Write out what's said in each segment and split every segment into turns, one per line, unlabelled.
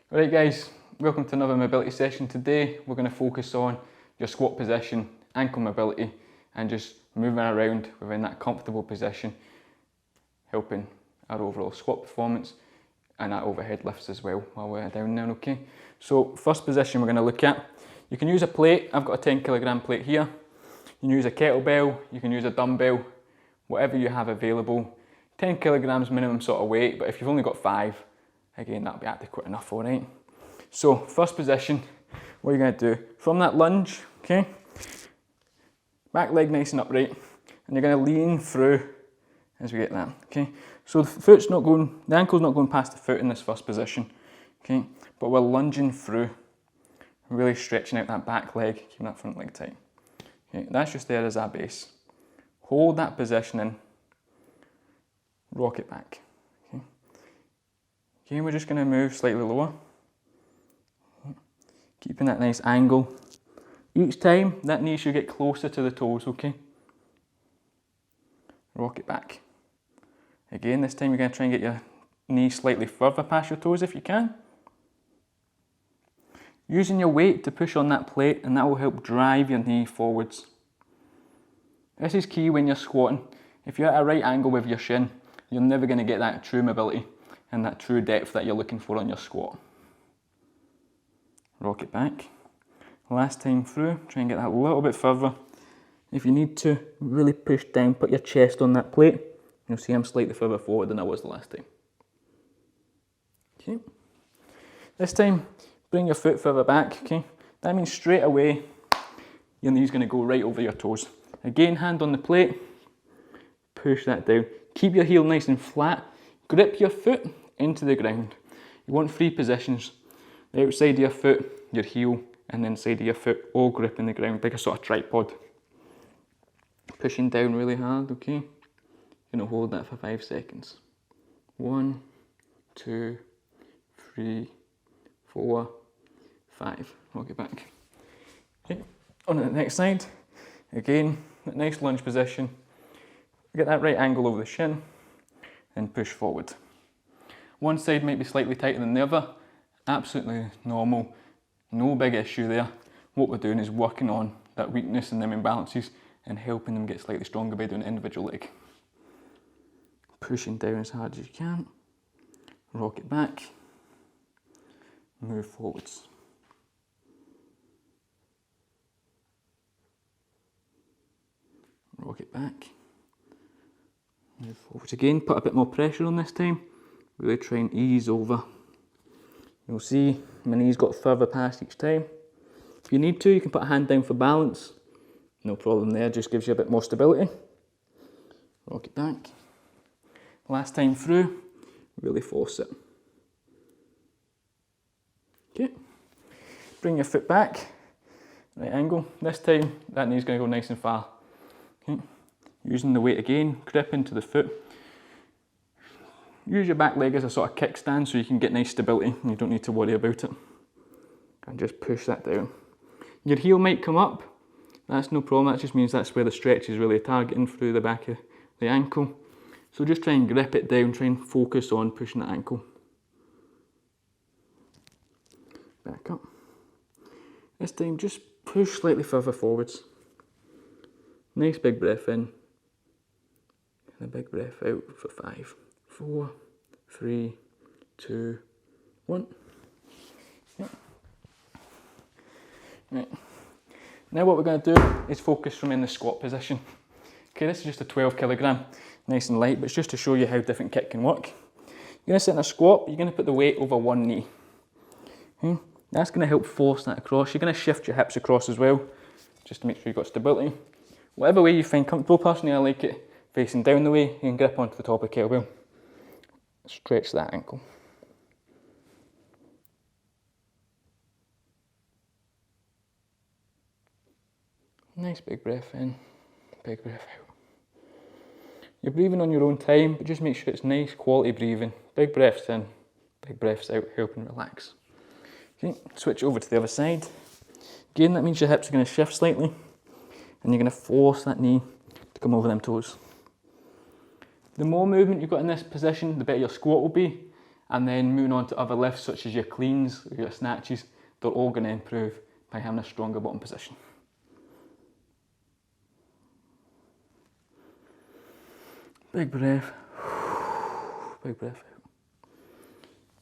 Right guys, welcome to another mobility session. Today we're going to focus on your squat position, ankle mobility and just moving around within that comfortable position, helping our overall squat performance and our overhead lifts as well while we're down there, okay? So first position we're going to look at, you can use a plate. I've got a 10 kilogram plate here. You can use a kettlebell, you can use a dumbbell, whatever you have available. 10 kilograms minimum sort of weight, but if you've only got 5, again, that'll be adequate enough, all right? So first position, what you're gonna do, from that lunge, okay? Back leg nice and upright, and you're gonna lean through as we get that, okay? So the ankle's not going past the foot in this first position, okay? But we're lunging through, really stretching out that back leg, keeping that front leg tight. Okay, that's just there as our base. Hold that position in, rock it back. Okay, again, we're just going to move slightly lower, keeping that nice angle. Each time, that knee should get closer to the toes, okay? Rock it back. Again, this time you're going to try and get your knee slightly further past your toes if you can. Using your weight to push on that plate, and that will help drive your knee forwards. This is key when you're squatting. If you're at a right angle with your shin, you're never going to get that true mobility and that true depth that you're looking for on your squat. Rock it back. Last time through, try and get that a little bit further. If you need to, really push down, put your chest on that plate. You'll see I'm slightly further forward than I was the last time. Okay. This time, bring your foot further back, okay? That means straight away, your knee's going to go right over your toes. Again, hand on the plate, push that down. Keep your heel nice and flat. Grip your foot into the ground. You want 3 positions. The outside of your foot, your heel, and the inside of your foot, all gripping the ground like a sort of tripod. Pushing down really hard, okay? You're going to hold that for 5 seconds. 1, 2, 3, 4, 5. Rock it back. Okay. On to the next side. Again, that nice lunge position. Get that right angle over the shin and push forward. One side might be slightly tighter than the other. Absolutely normal. No big issue there. What we're doing is working on that weakness and them imbalances and helping them get slightly stronger by doing an individual leg. Pushing down as hard as you can. Rock it back. Move forwards. Rock it back. Move forwards again, put a bit more pressure on this time. Really try and ease over. You'll see my knees got further past each time. If you need to, you can put a hand down for balance. No problem there, just gives you a bit more stability. Rock it back. Last time through, really force it. Okay. Bring your foot back, right angle. This time, that knee's going to go nice and far. Okay. Using the weight again, grip into the foot. Use your back leg as a sort of kickstand so you can get nice stability and you don't need to worry about it. And just push that down. Your heel might come up, that's no problem, that just means that's where the stretch is really targeting through the back of the ankle. So just try and grip it down, try and focus on pushing the ankle. Back up. This time just push slightly further forwards. Nice big breath in. And a big breath out for 5, 4, 3, 2, 1. Yep. Right. Now what we're going to do is focus from in the squat position. Okay, this is just a 12 kilogram, nice and light, but it's just to show you how different kit can work. You're going to sit in a squat, you're going to put the weight over one knee. Okay? That's going to help force that across. You're going to shift your hips across as well, just to make sure you've got stability. Whatever way you find comfortable, personally I like it facing down the way. You can grip onto the top of the kettlebell. Stretch that ankle. Nice big breath in, big breath out. You're breathing on your own time, but just make sure it's nice quality breathing. Big breaths in, big breaths out, helping relax. Okay, switch over to the other side. Again, that means your hips are going to shift slightly and you're going to force that knee to come over them toes. The more movement you've got in this position, the better your squat will be, And then moving on to other lifts such as your cleans or your snatches, they're all going to improve by having a stronger bottom position. Big breath. Big breath out.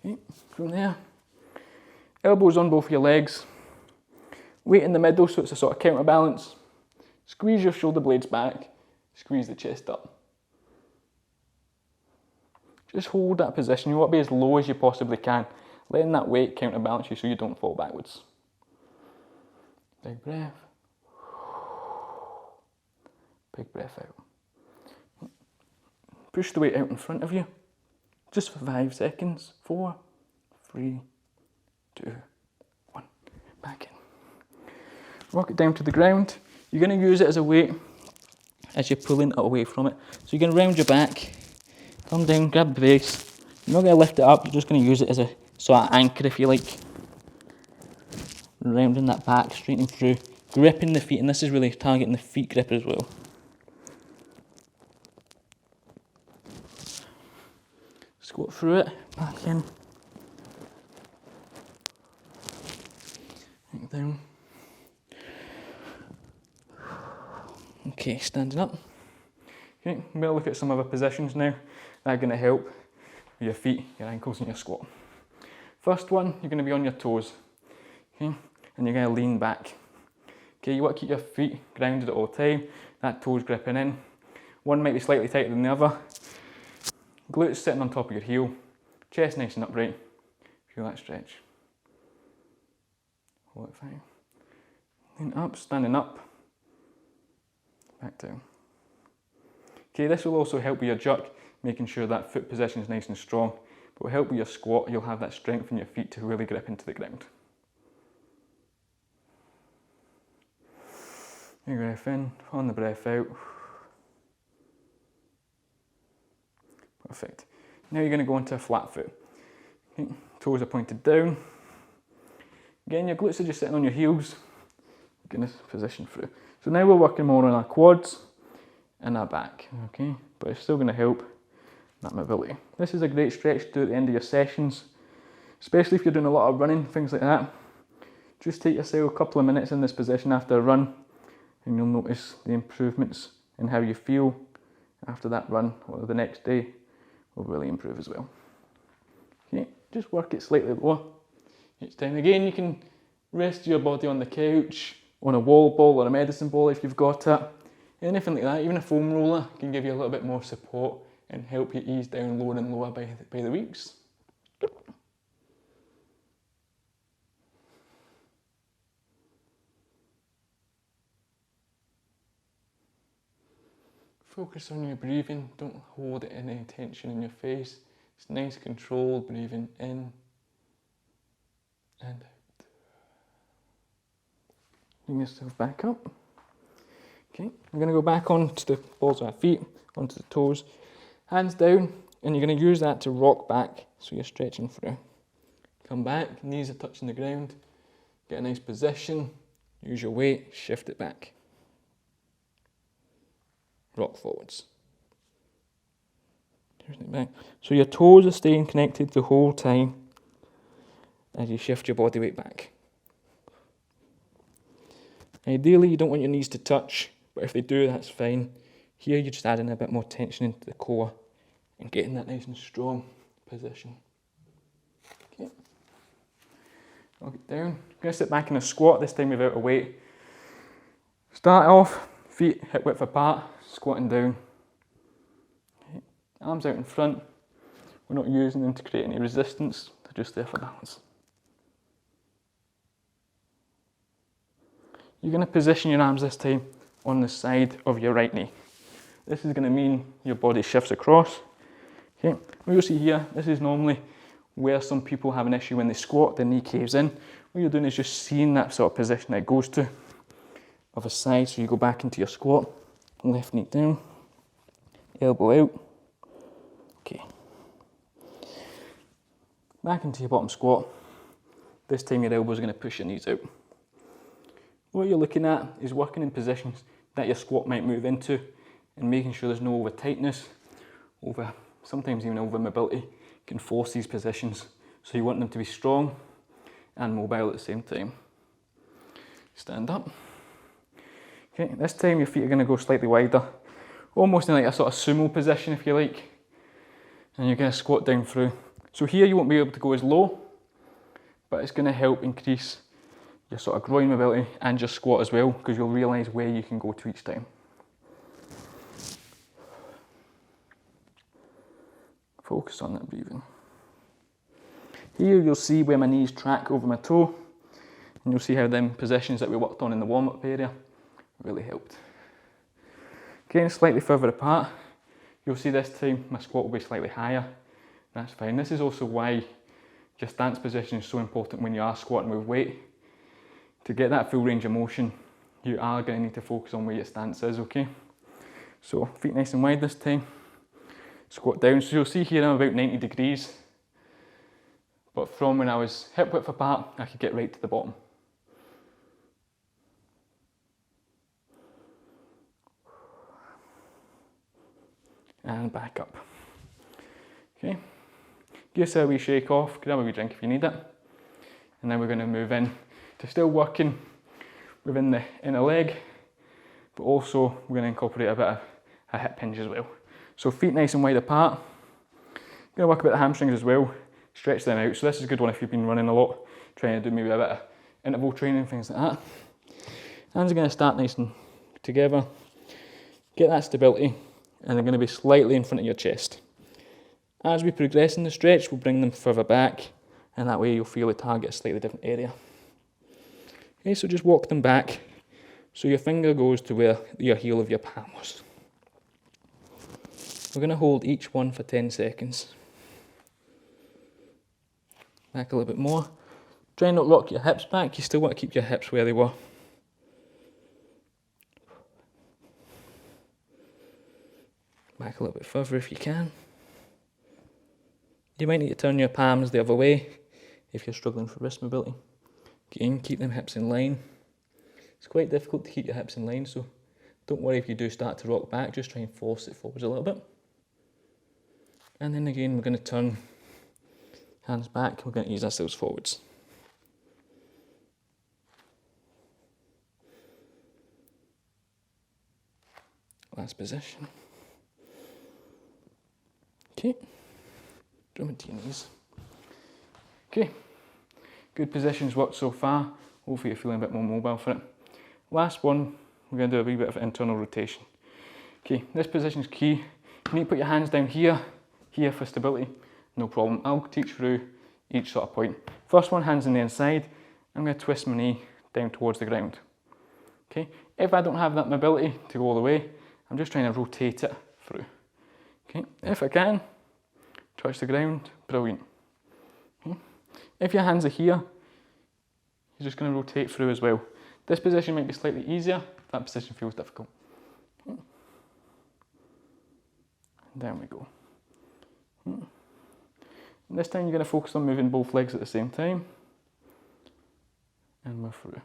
Okay, from there, elbows on both your legs, weight in the middle so it's a sort of counterbalance. Squeeze your shoulder blades back, squeeze the chest up. Just hold that position. You want to be as low as you possibly can, letting that weight counterbalance you so you don't fall backwards. Big breath. Big breath out. Push the weight out in front of you, just for 5 seconds. 4, 3, 2, 1. Back in. Rock it down to the ground. You're going to use it as a weight as you're pulling it away from it. So you're going to round your back, come down, grab the base. You're not going to lift it up, you're just going to use it as a sort of anchor if you like. Rounding that back, straightening through, gripping the feet, and this is really targeting the feet grip as well. Squat through it, back in, back down. Okay, standing up. Okay, I'm going to look at some other positions now that are going to help with your feet, your ankles and your squat. First one, you're going to be on your toes, okay, and you're going to lean back. Okay, you want to keep your feet grounded at all time, that toes gripping in. One might be slightly tighter than the other. Glutes sitting on top of your heel, chest nice and upright. Feel that stretch. Hold it fine. Lean up, standing up, back down. Okay, this will also help with your jerk, making sure that foot position is nice and strong. But will help with your squat, you'll have that strength in your feet to really grip into the ground. Big breath in, on the breath out. Perfect. Now you're going to go into a flat foot. Okay, toes are pointed down. Again, your glutes are just sitting on your heels. Getting this position through. So now we're working more on our quads and our back, okay? But it's still going to help that mobility. This is a great stretch to do at the end of your sessions, especially if you're doing a lot of running, things like that. Just take yourself a couple of minutes in this position after a run, and you'll notice the improvements in how you feel after that run or the next day will really improve as well. Okay, just work it slightly lower each time. Again, you can rest your body on the couch, on a wall ball or a medicine ball if you've got it. Anything like that, even a foam roller can give you a little bit more support and help you ease down lower and lower by the weeks. Focus on your breathing, don't hold any tension in your face. It's nice controlled breathing in and out. Bring yourself back up. Okay, I'm going to go back onto the balls of our feet, onto the toes, hands down, and you're going to use that to rock back so you're stretching through. Come back, knees are touching the ground, get a nice position, use your weight, shift it back. Rock forwards. Back. So your toes are staying connected the whole time as you shift your body weight back. Ideally, you don't want your knees to touch, but if they do, that's fine. Here, you're just adding a bit more tension into the core and getting that nice and strong position. Okay. I'll get down. I'm going to sit back in a squat, this time without a weight. Start off, feet hip width apart, squatting down. Okay. Arms out in front. We're not using them to create any resistance, they're just there for balance. You're going to position your arms this time on the side of your right knee. This is going to mean your body shifts across. Okay, what you'll see here, this is normally where some people have an issue when they squat, their knee caves in. What you're doing is just seeing that sort of position that it goes to of a side, so you go back into your squat, left knee down, elbow out. Okay. Back into your bottom squat. This time your elbows are going to push your knees out. What you're looking at is working in positions that your squat might move into and making sure there's no over tightness, sometimes even over mobility can force these positions. So you want them to be strong and mobile at the same time. Stand up. Okay, this time your feet are going to go slightly wider, almost in like a sort of sumo position if you like, and you're going to squat down through. So here you won't be able to go as low, but it's going to help increase your sort of groin mobility and your squat as well, because you'll realise where you can go to each time. Focus on that breathing. Here you'll see where my knees track over my toe, and you'll see how them positions that we worked on in the warm-up area really helped. Getting slightly further apart, you'll see this time my squat will be slightly higher. That's fine. This is also why your stance position is so important when you are squatting with weight. To get that full range of motion, you are going to need to focus on where your stance is, okay? So feet nice and wide this time. Squat down. So you'll see here I'm about 90 degrees. But from when I was hip width apart, I could get right to the bottom. And back up. Okay. Give yourself a wee shake off, grab a wee drink if you need it. And then we're going to move in to still working within the inner leg, but also we're going to incorporate a bit of a hip hinge as well. So feet nice and wide apart. Going to work a bit of hamstrings as well, stretch them out. So this is a good one if you've been running a lot, trying to do maybe a bit of interval training, things like that. Hands are going to start nice and together, get that stability, and they're going to be slightly in front of your chest. As we progress in the stretch, we'll bring them further back, and that way you'll feel the target a slightly different area. Okay, so just walk them back so your finger goes to where your heel of your palm was. We're going to hold each one for 10 seconds. Back a little bit more. Try and not rock your hips back, you still want to keep your hips where they were. Back a little bit further if you can. You might need to turn your palms the other way if you're struggling for wrist mobility. Again, keep them hips in line. It's quite difficult to keep your hips in line, so don't worry if you do start to rock back, just try and force it forwards a little bit. And then again, we're going to turn hands back, we're going to ease ourselves forwards. Last position. Okay, drum into your knees. Okay, good positions worked so far. Hopefully you're feeling a bit more mobile for it. Last one, we're going to do a wee bit of internal rotation. Okay, this position is key. You need to put your hands down here for stability. No problem. I'll teach through each sort of point. First one, hands on the inside. I'm going to twist my knee down towards the ground. Okay, if I don't have that mobility to go all the way, I'm just trying to rotate it through. Okay, if I can, touch the ground, brilliant. Okay. If your hands are here, you're just going to rotate through as well. This position might be slightly easier, that position feels difficult. Okay. And down we go. Okay. And this time you're going to focus on moving both legs at the same time. And move through.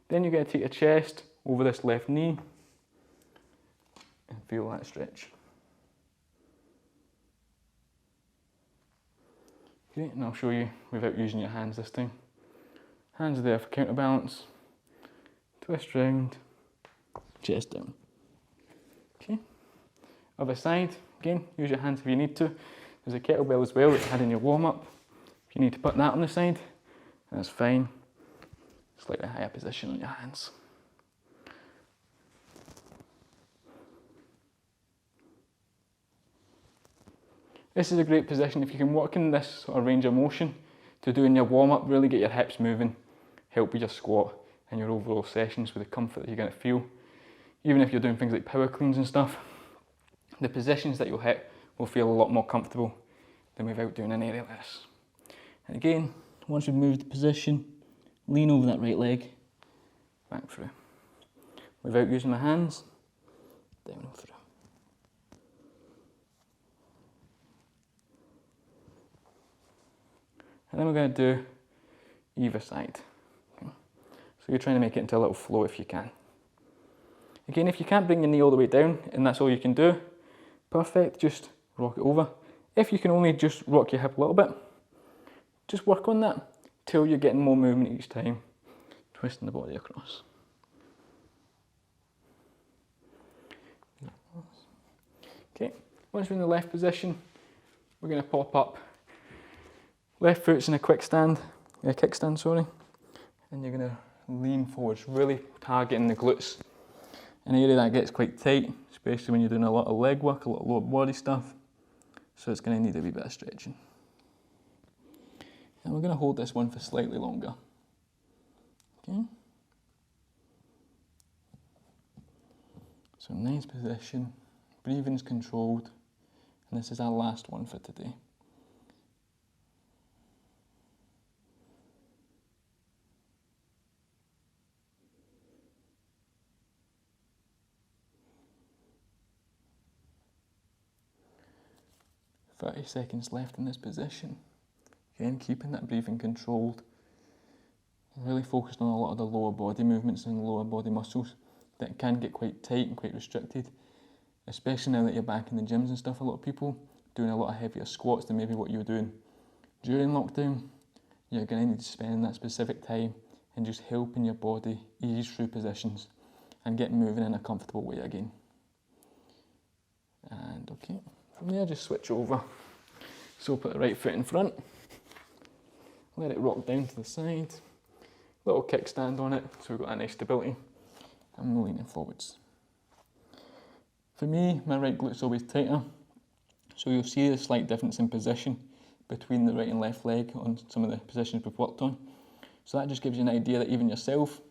Then you're going to take your chest over this left knee and feel that stretch. Okay, and I'll show you without using your hands this time. Hands are there for counterbalance. Twist round, chest down. Okay, other side, again, use your hands if you need to. There's a kettlebell as well that you had in your warm-up. If you need to put that on the side, that's fine. Slightly higher position on your hands. This is a great position if you can work in this sort of range of motion to do in your warm-up, really get your hips moving, help with your squat and your overall sessions with the comfort that you're going to feel. Even if you're doing things like power cleans and stuff, the positions that you'll hit will feel a lot more comfortable than without doing an area like this. And again, once you've moved the position, lean over that right leg, back through. Without using my hands, down and through. And then we're going to do either side. Okay. So you're trying to make it into a little flow if you can. Again, if you can't bring your knee all the way down and that's all you can do, perfect, just rock it over. If you can only just rock your hip a little bit, just work on that till you're getting more movement each time, twisting the body across. Okay, once we're in the left position, we're going to pop up. Left foot's in a kickstand, sorry, and you're going to lean forwards, really targeting the glutes. An area that gets quite tight, especially when you're doing a lot of leg work, a lot of lower body stuff. So it's going to need a wee bit of stretching. And we're going to hold this one for slightly longer. Okay. So nice position, breathing's controlled, and this is our last one for today. .30 seconds left in this position. Again, keeping that breathing controlled. Really focused on a lot of the lower body movements and the lower body muscles that can get quite tight and quite restricted. Especially now that you're back in the gyms and stuff, a lot of people doing a lot of heavier squats than maybe what you were doing during lockdown. You're going to need to spend that specific time and just helping your body ease through positions and get moving in a comfortable way again. And okay. From there, just switch over. So put the right foot in front, let it rock down to the side, little kickstand on it, so we've got that nice stability, and we're leaning forwards. For me, my right glute's always tighter, so you'll see a slight difference in position between the right and left leg on some of the positions we've worked on. So that just gives you an idea that even yourself,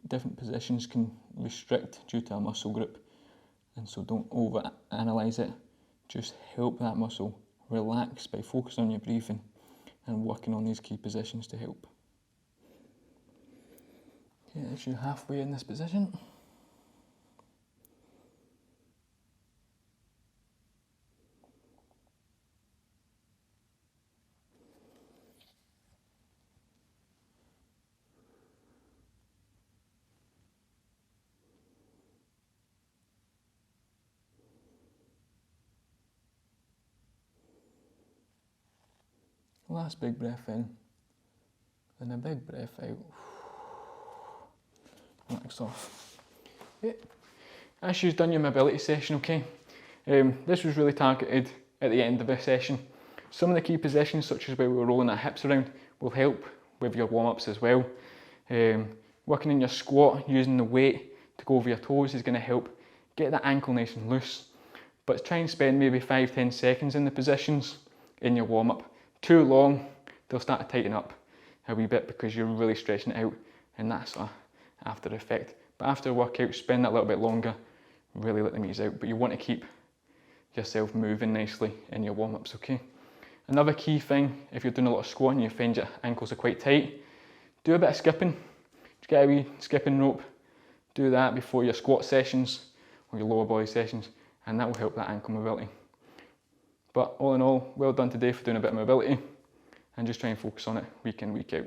different positions can restrict due to a muscle group. And so don't over-analyse it, just help that muscle relax by focusing on your breathing and working on these key positions to help. Okay, that's you halfway in this position. Last big breath in, and a big breath out. Relax off. Okay. As you've done your mobility session, okay, this was really targeted at the end of this session. Some of the key positions, such as where we were rolling our hips around, will help with your warm-ups as well. Working in your squat, using the weight to go over your toes is going to help get that ankle nice and loose. But try and spend maybe 5-10 seconds in the positions in your warm-up. Too long, they'll start to tighten up a wee bit because you're really stretching it out, and that's a after effect. But after a workout, spend that little bit longer, really let them ease out. But you want to keep yourself moving nicely in your warm-ups, okay? Another key thing, if you're doing a lot of squatting, you find your ankles are quite tight, do a bit of skipping. Just get a wee skipping rope, do that before your squat sessions or your lower body sessions, and that will help that ankle mobility. But all in all, well done today for doing a bit of mobility, and just try and focus on it week in, week out.